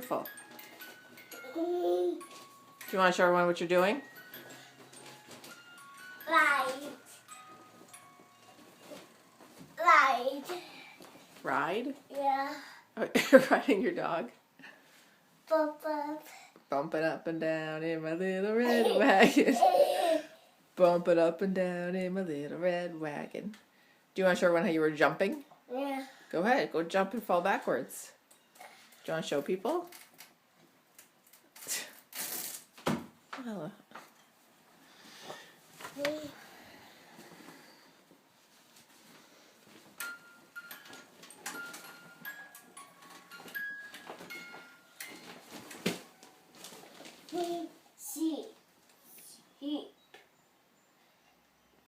careful. Do you want to show everyone what you're doing? Ride. Ride? Yeah. Oh, you're riding your dog? Bump up. Bumping up and down in my little red wagon. Bumping up and down in my little red wagon. Do you want to show everyone how you were jumping? Yeah. Go ahead. Go jump and fall backwards. Do you want to show people? Well, See.